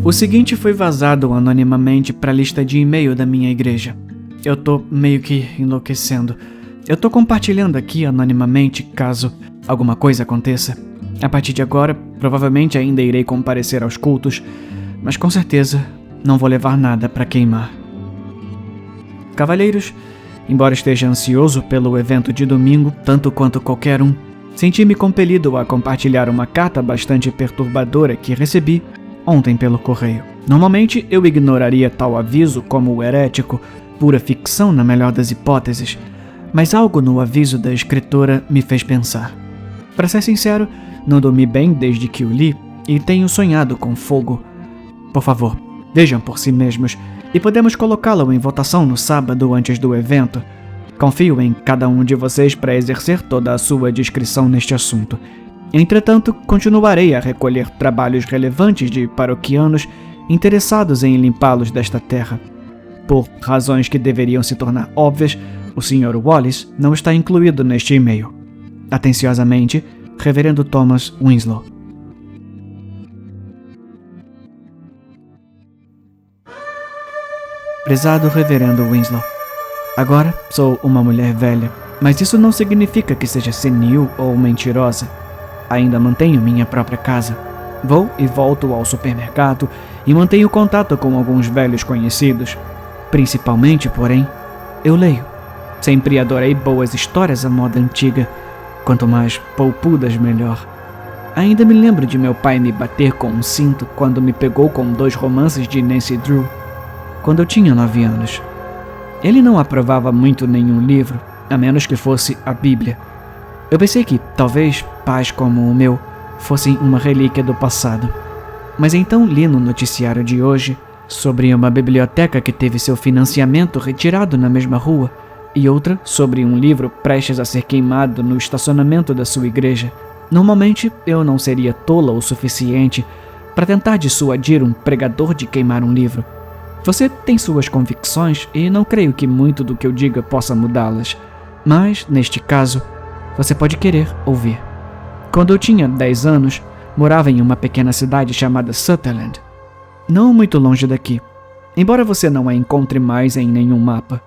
O seguinte foi vazado anonimamente para a lista de e-mail da minha igreja. Eu tô meio que enlouquecendo. Eu tô compartilhando aqui anonimamente caso alguma coisa aconteça. A partir de agora, provavelmente ainda irei comparecer aos cultos, mas com certeza não vou levar nada para queimar. Cavalheiros, embora esteja ansioso pelo evento de domingo, tanto quanto qualquer um, senti-me compelido a compartilhar uma carta bastante perturbadora que recebi ontem pelo correio. Normalmente eu ignoraria tal aviso como herético, pura ficção na melhor das hipóteses, mas algo no aviso da escritora me fez pensar. Para ser sincero, não dormi bem desde que o li e tenho sonhado com fogo. Por favor, vejam por si mesmos e podemos colocá-lo em votação no sábado antes do evento. Confio em cada um de vocês para exercer toda a sua discrição neste assunto. Entretanto, continuarei a recolher trabalhos relevantes de paroquianos interessados em limpá-los desta terra. Por razões que deveriam se tornar óbvias, o Sr. Wallace não está incluído neste e-mail. Atenciosamente, Reverendo Thomas Winslow. Prezado Reverendo Winslow, agora sou uma mulher velha, mas isso não significa que seja senil ou mentirosa. Ainda mantenho minha própria casa. Vou e volto ao supermercado e mantenho contato com alguns velhos conhecidos. Principalmente, porém, eu leio. Sempre adorei boas histórias à moda antiga. Quanto mais poupudas, melhor. Ainda me lembro de meu pai me bater com um cinto quando me pegou com 2 romances de Nancy Drew, quando eu tinha 9 anos. Ele não aprovava muito nenhum livro, a menos que fosse a Bíblia. Eu pensei que, talvez, pais como o meu fossem uma relíquia do passado. Mas então li no noticiário de hoje sobre uma biblioteca que teve seu financiamento retirado na mesma rua e outra sobre um livro prestes a ser queimado no estacionamento da sua igreja. Normalmente, eu não seria tola o suficiente para tentar dissuadir um pregador de queimar um livro. Você tem suas convicções e não creio que muito do que eu diga possa mudá-las. Mas, neste caso, você pode querer ouvir. Quando eu tinha 10 anos, morava em uma pequena cidade chamada Sutherland, não muito longe daqui, embora você não a encontre mais em nenhum mapa.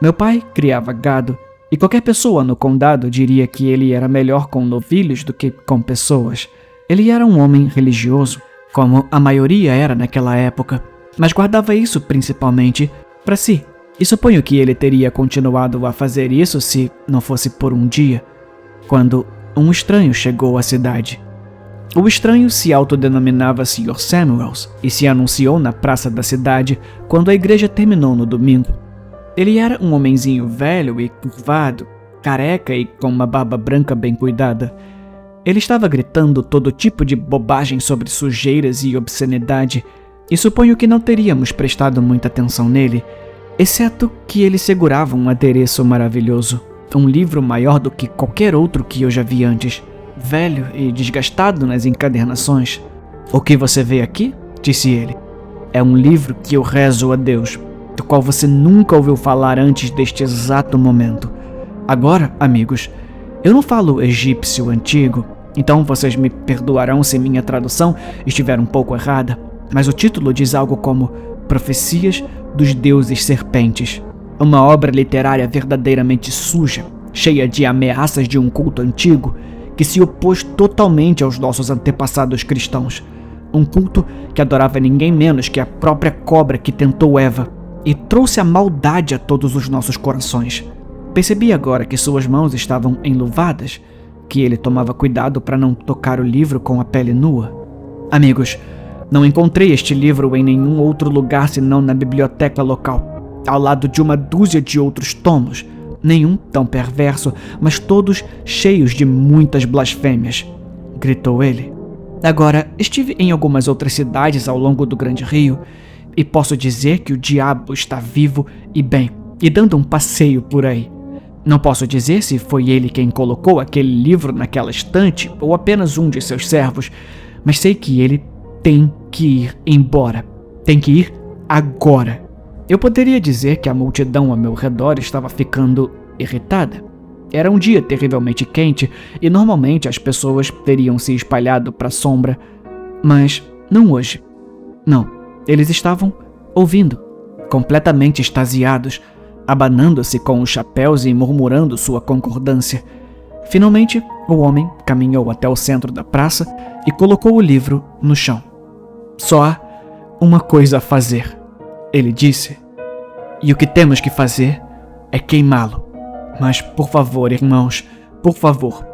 Meu pai criava gado, e qualquer pessoa no condado diria que ele era melhor com novilhos do que com pessoas. Ele era um homem religioso, como a maioria era naquela época, mas guardava isso principalmente para si. E suponho que ele teria continuado a fazer isso se não fosse por um dia, quando um estranho chegou à cidade. O estranho se autodenominava Sr. Samuels e se anunciou na praça da cidade quando a igreja terminou no domingo. Ele era um homenzinho velho e curvado, careca e com uma barba branca bem cuidada. Ele estava gritando todo tipo de bobagem sobre sujeiras e obscenidade, e suponho que não teríamos prestado muita atenção nele, exceto que ele segurava um adereço maravilhoso, um livro maior do que qualquer outro que eu já vi antes, velho e desgastado nas encadernações. "O que você vê aqui?", disse ele. "É um livro que eu rezo a Deus, do qual você nunca ouviu falar antes deste exato momento. Agora, amigos, eu não falo egípcio antigo, então vocês me perdoarão se minha tradução estiver um pouco errada, mas o título diz algo como Profecias dos Deuses Serpentes, uma obra literária verdadeiramente suja, cheia de ameaças de um culto antigo que se opôs totalmente aos nossos antepassados cristãos. Um culto que adorava ninguém menos que a própria cobra que tentou Eva e trouxe a maldade a todos os nossos corações. Percebi agora que suas mãos estavam enluvadas, que ele tomava cuidado para não tocar o livro com a pele nua. Amigos, não encontrei este livro em nenhum outro lugar senão na biblioteca local, ao lado de uma dúzia de outros tomos, nenhum tão perverso, mas todos cheios de muitas blasfêmias, gritou ele. Agora, estive em algumas outras cidades ao longo do Grande Rio, e posso dizer que o diabo está vivo e bem, e dando um passeio por aí. Não posso dizer se foi ele quem colocou aquele livro naquela estante ou apenas um de seus servos, mas sei que ele tem que ir embora. Tem que ir agora. Eu poderia dizer que a multidão ao meu redor estava ficando irritada. Era um dia terrivelmente quente e normalmente as pessoas teriam se espalhado para a sombra, mas não hoje. Não, eles estavam ouvindo, completamente extasiados, abanando-se com os chapéus e murmurando sua concordância. Finalmente, o homem caminhou até o centro da praça e colocou o livro no chão. Só há uma coisa a fazer, ele disse. E o que temos que fazer é queimá-lo. Mas, por favor, irmãos, por favor,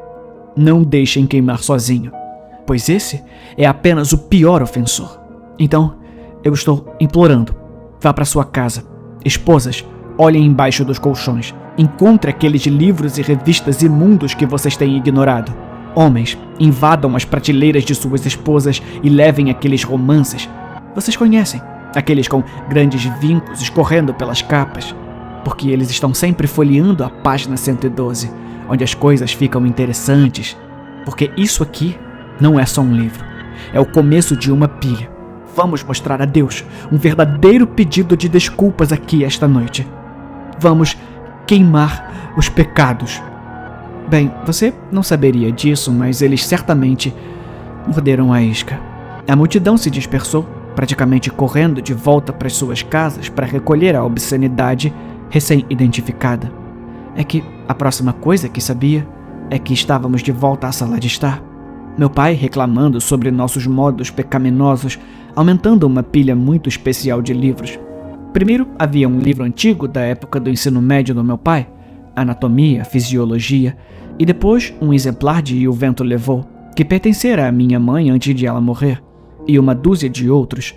não deixem queimar sozinho, pois esse é apenas o pior ofensor. Então, eu estou implorando, vá para sua casa. Esposas, olhem embaixo dos colchões. Encontre aqueles livros e revistas imundos que vocês têm ignorado. Homens, invadam as prateleiras de suas esposas e levem aqueles romances. Vocês conhecem, aqueles com grandes vincos escorrendo pelas capas, porque eles estão sempre folheando a página 112, onde as coisas ficam interessantes. Porque isso aqui não é só um livro, é o começo de uma pilha. Vamos mostrar a Deus um verdadeiro pedido de desculpas aqui esta noite. Vamos queimar os pecados. Bem, você não saberia disso, mas eles certamente morderam a isca. A multidão se dispersou, praticamente correndo de volta para as suas casas para recolher a obscenidade recém-identificada. É que a próxima coisa que sabia é que estávamos de volta à sala de estar. Meu pai reclamando sobre nossos modos pecaminosos, aumentando uma pilha muito especial de livros. Primeiro, havia um livro antigo da época do ensino médio do meu pai, Anatomia, Fisiologia, e depois um exemplar de E o Vento Levou, que pertencera à minha mãe antes de ela morrer, e uma dúzia de outros.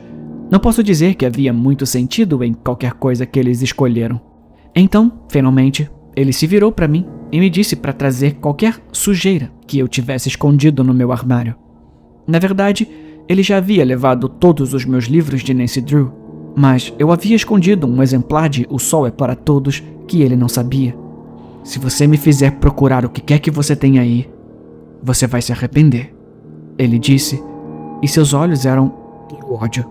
Não posso dizer que havia muito sentido em qualquer coisa que eles escolheram. Então, finalmente, ele se virou para mim e me disse para trazer qualquer sujeira que eu tivesse escondido no meu armário. Na verdade, ele já havia levado todos os meus livros de Nancy Drew, mas eu havia escondido um exemplar de O Sol é para Todos que ele não sabia. Se você me fizer procurar o que quer que você tenha aí, você vai se arrepender, ele disse, e seus olhos eram por ódio.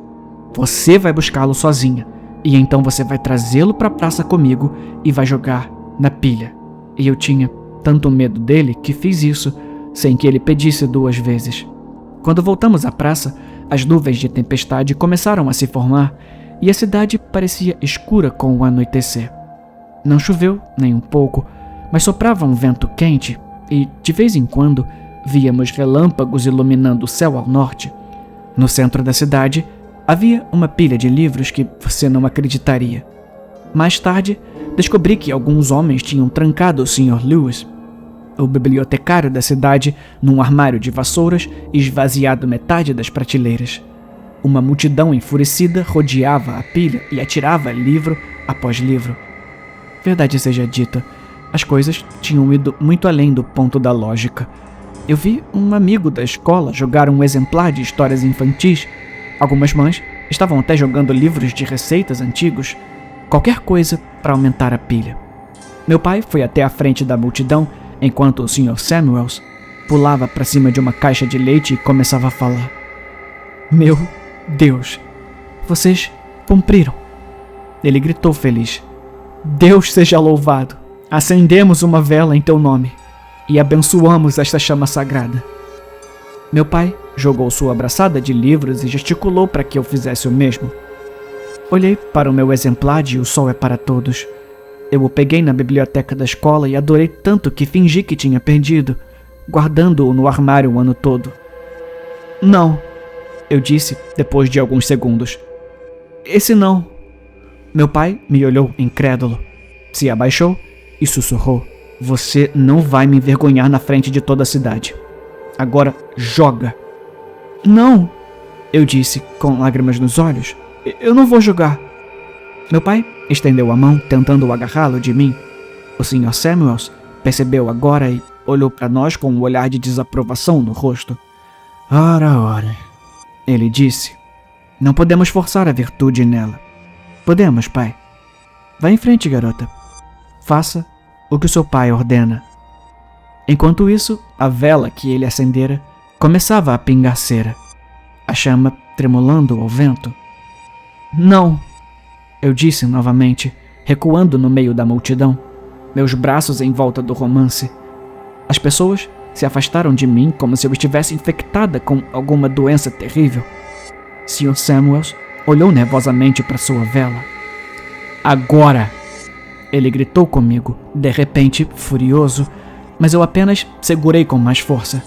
Você vai buscá-lo sozinha, e então você vai trazê-lo para a praça comigo e vai jogar na pilha. E eu tinha tanto medo dele que fiz isso, sem que ele pedisse 2 vezes. Quando voltamos à praça, as nuvens de tempestade começaram a se formar e a cidade parecia escura com o anoitecer. Não choveu nem um pouco, mas soprava um vento quente e, de vez em quando, víamos relâmpagos iluminando o céu ao norte. No centro da cidade, havia uma pilha de livros que você não acreditaria. Mais tarde, descobri que alguns homens tinham trancado o Sr. Lewis, o bibliotecário da cidade, num armário de vassouras e esvaziado metade das prateleiras. Uma multidão enfurecida rodeava a pilha e atirava livro após livro. Verdade seja dita, as coisas tinham ido muito além do ponto da lógica. Eu vi um amigo da escola jogar um exemplar de histórias infantis. Algumas mães estavam até jogando livros de receitas antigos. Qualquer coisa para aumentar a pilha. Meu pai foi até a frente da multidão, enquanto o Sr. Samuels pulava para cima de uma caixa de leite e começava a falar. Meu Deus, vocês cumpriram. Ele gritou feliz. Deus seja louvado. Acendemos uma vela em teu nome e abençoamos esta chama sagrada. Meu pai jogou sua abraçada de livros e gesticulou para que eu fizesse o mesmo. Olhei para o meu exemplar de O Sol é para Todos. Eu o peguei na biblioteca da escola e adorei tanto que fingi que tinha perdido, guardando-o no armário o ano todo. Não, eu disse depois de alguns segundos. Esse não. Meu pai me olhou incrédulo, se abaixou e sussurrou. Você não vai me envergonhar na frente de toda a cidade. Agora joga. Não, eu disse com lágrimas nos olhos. Eu não vou jogar. Meu pai estendeu a mão, tentando agarrá-lo de mim. O Sr. Samuels percebeu agora e olhou para nós com um olhar de desaprovação no rosto. Ora, ele disse. Não podemos forçar a virtude nela. Podemos, pai. Vá em frente, garota. Faça o que o seu pai ordena. Enquanto isso, a vela que ele acendera começava a pingar cera, a chama tremulando ao vento. Não, eu disse novamente, recuando no meio da multidão, meus braços em volta do romance. As pessoas se afastaram de mim como se eu estivesse infectada com alguma doença terrível. Sr. Samuels olhou nervosamente para sua vela. Agora! Ele gritou comigo, de repente furioso, mas eu apenas segurei com mais força.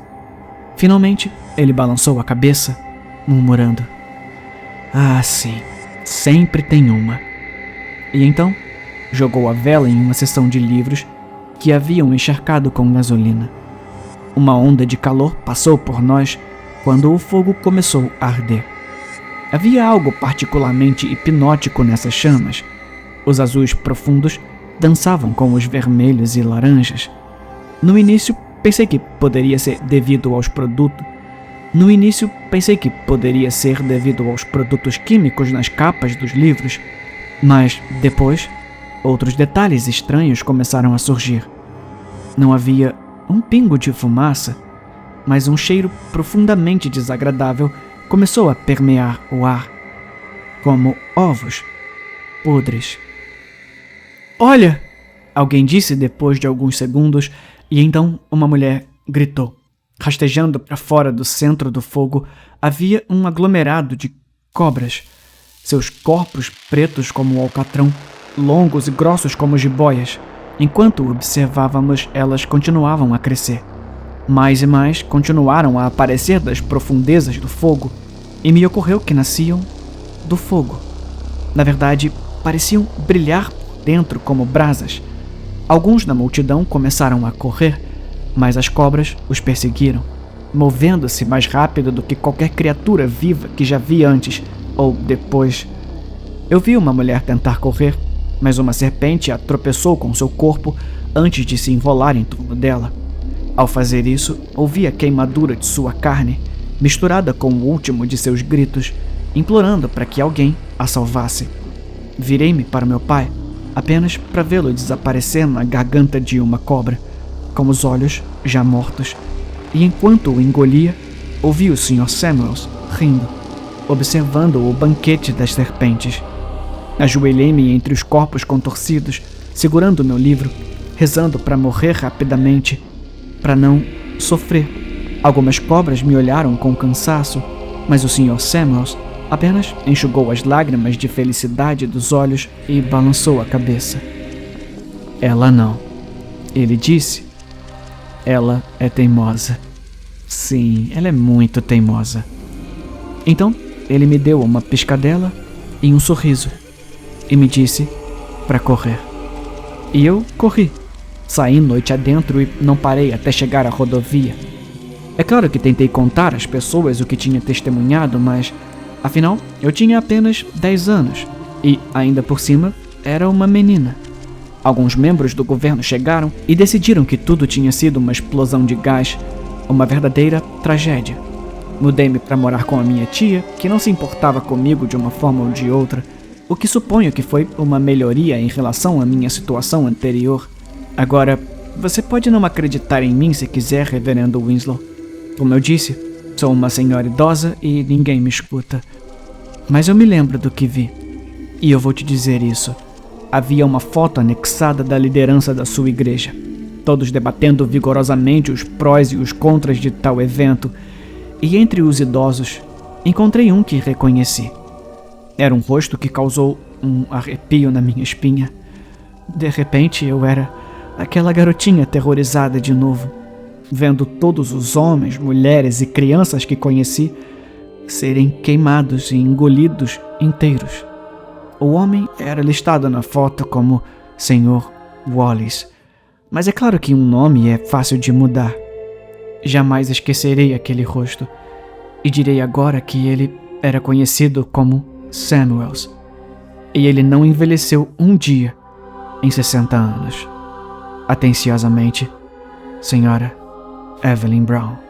Finalmente, ele balançou a cabeça, murmurando: Ah, sim, sempre tem uma. E então, jogou a vela em uma seção de livros que haviam encharcado com gasolina. Uma onda de calor passou por nós quando o fogo começou a arder. Havia algo particularmente hipnótico nessas chamas. Os azuis profundos dançavam com os vermelhos e laranjas. No início, pensei que poderia ser devido aos produtos químicos nas capas dos livros, mas depois, outros detalhes estranhos começaram a surgir. Não havia um pingo de fumaça, mas um cheiro profundamente desagradável começou a permear o ar, como ovos podres. Olha! Alguém disse depois de alguns segundos, e então uma mulher gritou. Rastejando para fora do centro do fogo, havia um aglomerado de cobras. Seus corpos pretos como o alcatrão, longos e grossos como jiboias. Enquanto observávamos, elas continuavam a crescer. Mais e mais continuaram a aparecer das profundezas do fogo, e me ocorreu que nasciam do fogo. Na verdade, pareciam brilhar por dentro como brasas. Alguns da multidão começaram a correr, mas as cobras os perseguiram, movendo-se mais rápido do que qualquer criatura viva que já vi antes ou depois. Eu vi uma mulher tentar correr, mas uma serpente a tropeçou com seu corpo antes de se enrolar em torno dela. Ao fazer isso, ouvi a queimadura de sua carne, misturada com o último de seus gritos, implorando para que alguém a salvasse. Virei-me para meu pai, apenas para vê-lo desaparecer na garganta de uma cobra, com os olhos já mortos, e enquanto o engolia, ouvi o Sr. Samuels rindo, observando o banquete das serpentes. Ajoelhei-me entre os corpos contorcidos, segurando meu livro, rezando para morrer rapidamente, para não sofrer. Algumas cobras me olharam com cansaço, mas o Sr. Samuels apenas enxugou as lágrimas de felicidade dos olhos e balançou a cabeça. Ela não, ele disse. Ela é teimosa. Sim, ela é muito teimosa. Então, ele me deu uma piscadela e um sorriso, e me disse para correr. E eu corri. Saí noite adentro e não parei até chegar à rodovia. É claro que tentei contar às pessoas o que tinha testemunhado, mas, afinal, eu tinha apenas 10 anos e, ainda por cima, era uma menina. Alguns membros do governo chegaram e decidiram que tudo tinha sido uma explosão de gás, uma verdadeira tragédia. Mudei-me para morar com a minha tia, que não se importava comigo de uma forma ou de outra, o que suponho que foi uma melhoria em relação à minha situação anterior. Agora, você pode não acreditar em mim se quiser, Reverendo Winslow. Como eu disse, sou uma senhora idosa e ninguém me escuta. Mas eu me lembro do que vi. E eu vou te dizer isso. Havia uma foto anexada da liderança da sua igreja, todos debatendo vigorosamente os prós e os contras de tal evento, e entre os idosos, encontrei um que reconheci. Era um rosto que causou um arrepio na minha espinha. De repente, eu era aquela garotinha aterrorizada de novo, vendo todos os homens, mulheres e crianças que conheci serem queimados e engolidos inteiros. O homem era listado na foto como Sr. Wallace, mas é claro que um nome é fácil de mudar. Jamais esquecerei aquele rosto, e direi agora que ele era conhecido como Samuels, e ele não envelheceu um dia em 60 anos. Atenciosamente, Sra. Evelyn Brown.